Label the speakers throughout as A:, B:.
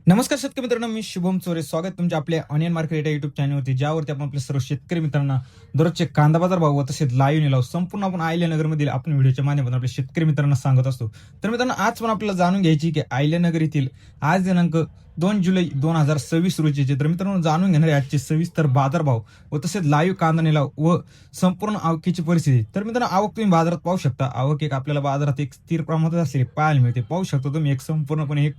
A: नमस्कार शेतकरी मित्रांनो, मी शुभम चोरे. स्वागत तुमच्या आपल्या ऑनियन मार्केट या युट्यूब चॅनलवरती, ज्यावरती आपण आपल्या सर्व शेतकरी मित्रांना दररोजचे कांदा बाजार भाव व तसेच लाईव्ह निलाव संपूर्ण आपण आयल्यानगर मधील आपण व्हिडिओच्या माध्यमातून आपल्या शेतकरी मित्रांना सांगत असतो. तर मित्रांनो, आज पण आपल्याला जाणून घ्यायची की आयल्यानगर येथील आज दिनांक 2 जुलै 2026 रोजीचे तर मित्रांनो जाणून घेणारे आजचे सविस्तर बाजारभाव व तसेच लाईव्ह कांदा निलाव व संपूर्ण आवकीची परिस्थिती. तर मित्रांनो, आवक तुम्ही बाजारात पाहू शकता. आवक एक आपल्याला बाजारात एक स्थिर प्रमाणात असलेली पाहायला मिळते. पाहू शकता तुम्ही एक संपूर्णपणे एक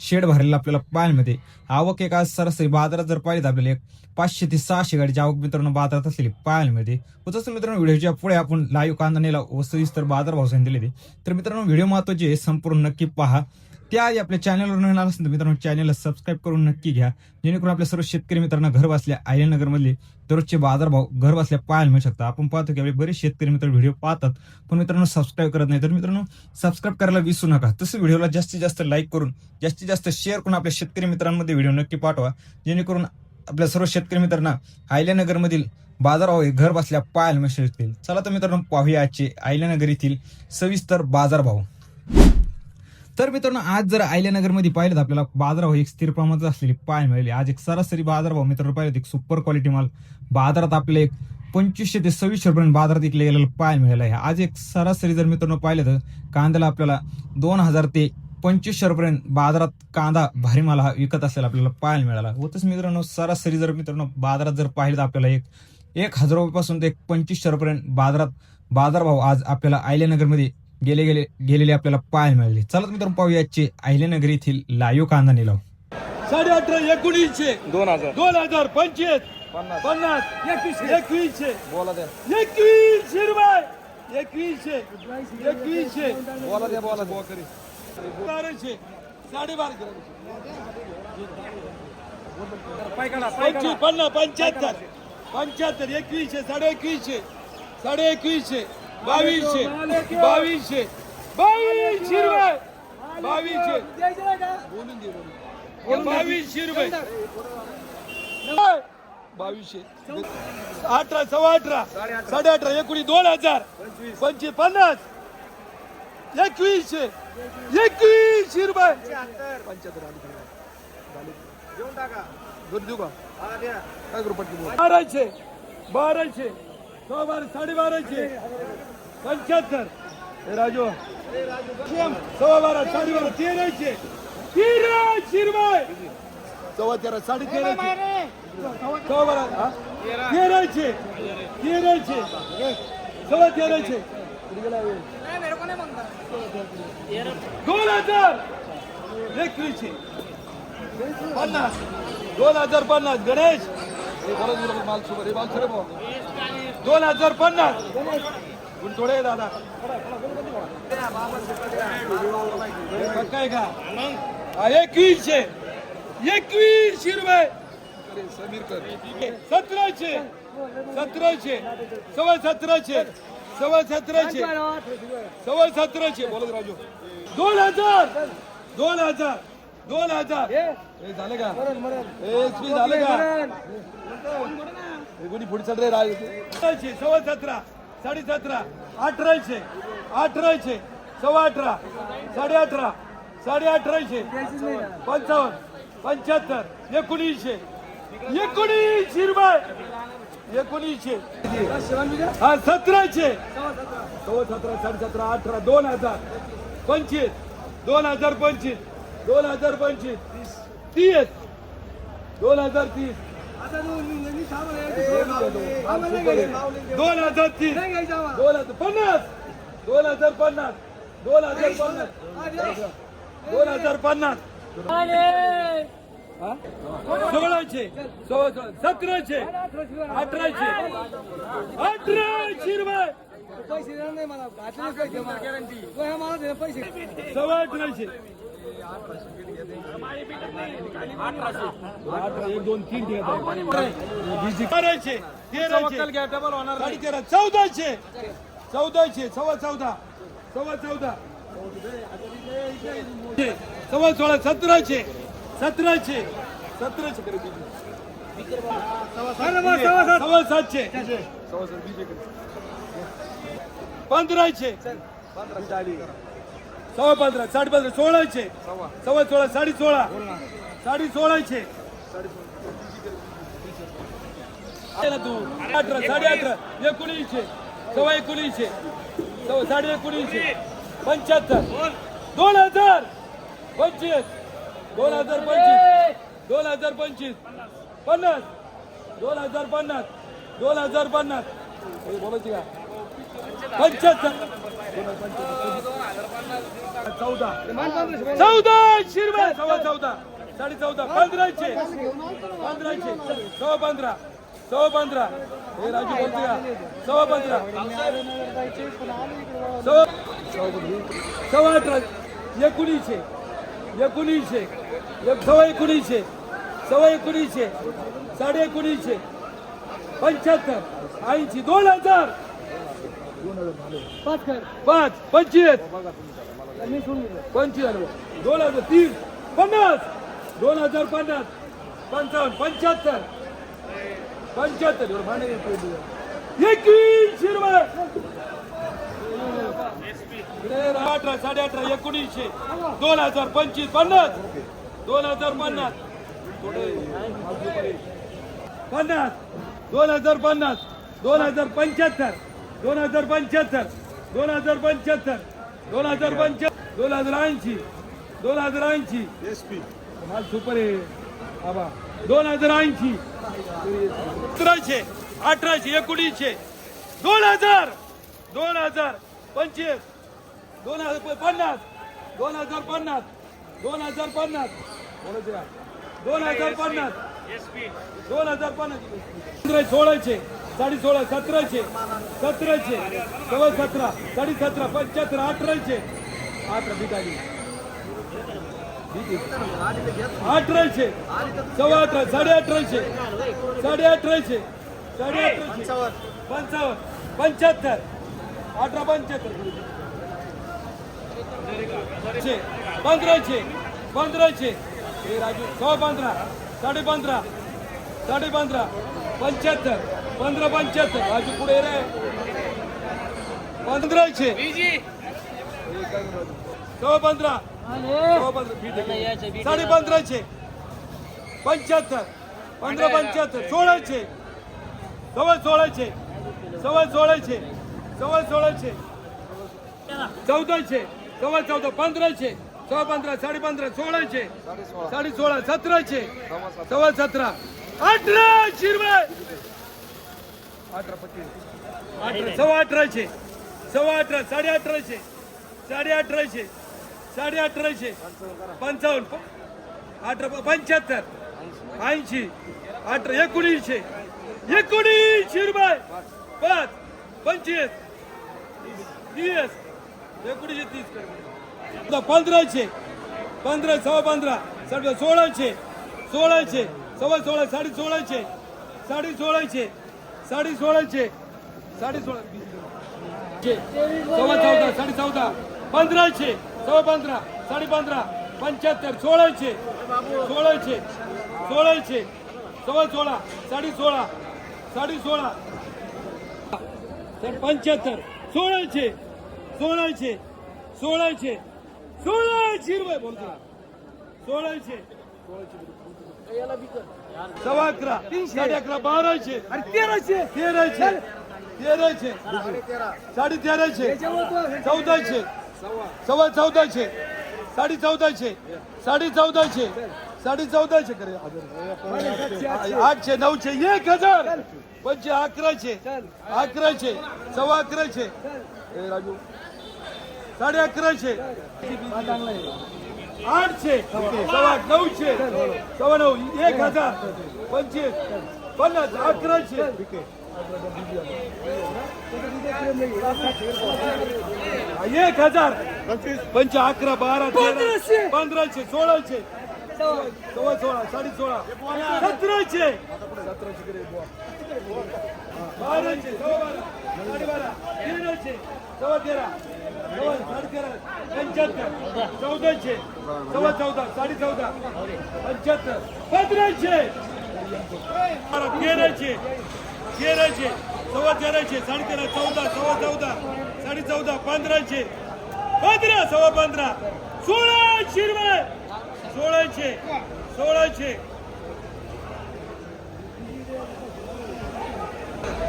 A: शेड भरलेला आपल्याला पाहायला मिळते. आवक एक आज सरासरी बाजारात जर पाहिजे तर आपल्याला एक 500 ते 600 गाडीची आवक मित्रांनो बाजारात असलेली पाहायला मिळते. व तसं मित्रांनो, व्हिडिओच्या पुढे आपण लाईव्ह कांदा निलाव व सविस्तर बाजारभाव सांगितले ते. तर मित्रांनो, व्हिडिओ महत्त्वाचे आहे, संपूर्ण नक्की पहा. त्याआधी आपल्या चॅनलवर नवीन आला असेल तर मित्रांनो चॅनलला सबस्क्राईब करून नक्की घ्या, जेणेकरून आपल्या सर्व शेतकरी मित्रांना घर बसल्या आयल्यानगर मधले दररोजचे बाजारभाव घर बसल्या पाहायला मिळू शकतात. आपण पाहतो की आपले बरेच शेतकरी मित्र व्हिडिओ पाहतात पण मित्रांनो सबस्क्राईब करत नाही. तर मित्रांनो, सबस्क्राईब करायला विसरू नका. तसं व्हिडिओला जास्तीत जास्त लाईक करून जास्तीत जास्त शेअर करून आपल्या शेतकरी मित्रांमध्ये व्हिडिओ नक्की पाठवा, जेणेकरून आपल्या सर्व शेतकरी मित्रांना आयल्यानगर मधील बाजारभाव हे घर बसल्या पाहायला मिळू शकतील. चला तर मित्रांनो, पाहूया आजचे आयल्यानगर येथील सविस्तर बाजारभाव. तर मित्रांनो, आज जर आयल्यानगर मध्ये पाहिलं तर आपल्याला बाजारभाव एक स्थिर प्रमाणात असलेली पाहायला मिळाली. आज एक सरासरी बाजारभाव मित्रांनो पाहिलं एक सुपर क्वालिटी माल बाजारात आपल्याला एक 2500 ते 2600 रुपये बाजारात विकले गेलेला पाहायला मिळाला आहे. आज एक सरासरी जर मित्रांनो पाहिलं तर कांद्याला आपल्याला 2000 ते 2500 रुपये बाजारात कांदा भारी माल हा विकत असलेला आपल्याला पाहायला मिळाला. होतच मित्रांनो, सरासरी जर मित्रांनो बाजारात जर पाहिलं तर आपल्याला एक 1000 रुपयापासून ते 2500 रुपये बाजारात बाजारभाव आज आपल्याला आयल्यानगर मध्ये गेलेले आपल्याला पाहायला मिळाले. चला मित्रांनो, पाहूया आजचे आयल्यानगर येथील लाईव्ह कांदा निलाव.
B: 18,500 1900 2000 25 50 2100
C: बोला द्या
B: 2100 रुपये 2100
C: बोला द्या
B: 1200 12.5
C: पायकाडा
B: 25 50 75 75 2100 2100 2100 2200 2200 2200 रुपये 2200
C: बोलून दे
B: 2200 रुपये 2200 18 18 18.5 19 2000 25 50 2100 2100 रुपये
C: 75 देऊन टाका दूध देऊ का काय करू पटकी बोल
B: 1200 1200 12.5 75 हे राजू 12.5 12.5 1300 1300 रुपये 14 13.5 1300 1300 1300 2000 2100 50 2050 गणेश
C: माल सुपर हे माल सुरे भाऊ
B: 2050 गुण थोडे दादा काय का 2100 रुपये
C: समीर कर
B: 1700 1700 1700 1700 1700
C: बोलत राजू
B: 2000 2000 2000
C: हे झाले का एसपी झाले का हे कोणी पुढे चल रे राज
B: 17 17.5 1800 1800 18.5 18.5 18.5 55 75 1900 1900 रुपये 1900 हा 1700 17 17 18 2000 25 2025 2025 30 2030 2030 2050 2050 2050 1600 1700 1800 1800 रुपये
D: पैसे नाही मला पैसे
B: 1800 1 2 3 1200 1300 1400 1400 1400 1400 16 1700 1700 1700 1500 15 16 16 16 16 16 1600 तू 18 18.5 1900 सव्वा 1900 साडे 1900 75 2000 25 2025 2025 50 2050 2050 बोलायची का 75 14 शिरवे सव्वा 14 साडे 14 1500 सव्वा 15 सव्वा 15 हे राजू बोलते का सव्वा 15 सव्वा 18 1900 सव्वा 1900 सव्वा 1900 साडे 1900 75 80 2000 5 25 2003 50 2050 55 75 75 21 शिरवे 18 18.5 1900 2025 50 2050 50 2050 2075 2075 2075 2080 2080 माल सुपर आहे आबा 2080 1700 1800 1900 2000 2000 25 2050 2050 2050 2050 2050 1600 साडे 16 1700 1700 सव्वा 17 साडे 17 75 1800 बिटाली 1800 सव्वा 18 साडे 1800 साडे 1800 साडे 1800 55 75 18 75 1500 हे राजू सव्वा 15 साडे 15 साडे 15 75 15 75 राजू पुढे रे 1500 सव्वा 15 साडे 1500 75 15 75 1600 सव्वा 1600 सव्वा 1600 सव्वा 1600 1400 सव्वा 14 1500 सव्वा 15 साडे 15 1600 साडे 16 1700 सव्वा 17 18 शिरवे 18 सव्वा 1800 सव्वा 18 साडे 1800 साडे 1800 साडे 1800 55 18 75 80 18 1900 शिरवे 5 25 30 1930 1500 15 सव्वा 15 साडे 1600 1600 सव्वा 16 साडे 1600 साडे 1600 साडे 1600 साडे 16 सव्वा 14 साडे 14 1500 सव्वा 15 साडे 15 75 1600 1600 1600 सव्वा 16 साडे 16 साडे 16 75 1600 1600 1600 1600 रुपये बोलतो 1600 सव्वा 11 साडे 11 1200 1300 1300 साडे 1300 1400 सव्वा 1400 साडे 1400 साडे 1400 साडे 1400 करे 800 900 1000 पंचे 1100 1100 सव्वा 1100 राजू साडे 1100 800 सव्वा 900 सव्वा 9 1000 25 50 1100 1000 पंच 11 12 1500 1600 सव्वा 16 साडे 16 1700 1200 सव्वा 12 1300 सव्वा 13 साडे 13 75 1400 सव्वा 14 साडे 14 75 1500 1300 सव्वा 1300 साडे 13 14 सव्वा 14 साडे 14 1500 15 सव्वा 15 1600 रुपये 1600 1600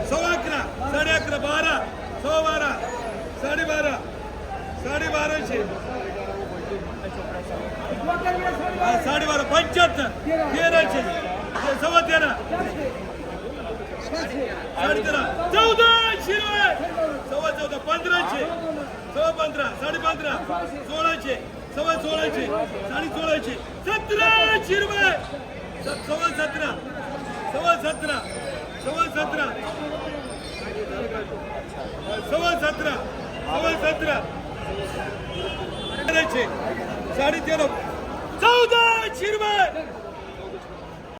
B: सव्वा 11 साडे 11 12 सव्वा 12 साडे 12 साडे 12 75 1300 सव्वा 13 साडे 13 1400 सव्वा 14 1500 सव्वा 15 साडे 15 1600 सव्वा 1600 साडे 1600 1700 रुपये सव्वा 17 सव्वा 17 सव्वा 17 सव्वा 17 सव्वा 17 साडे 13 1400 रुपये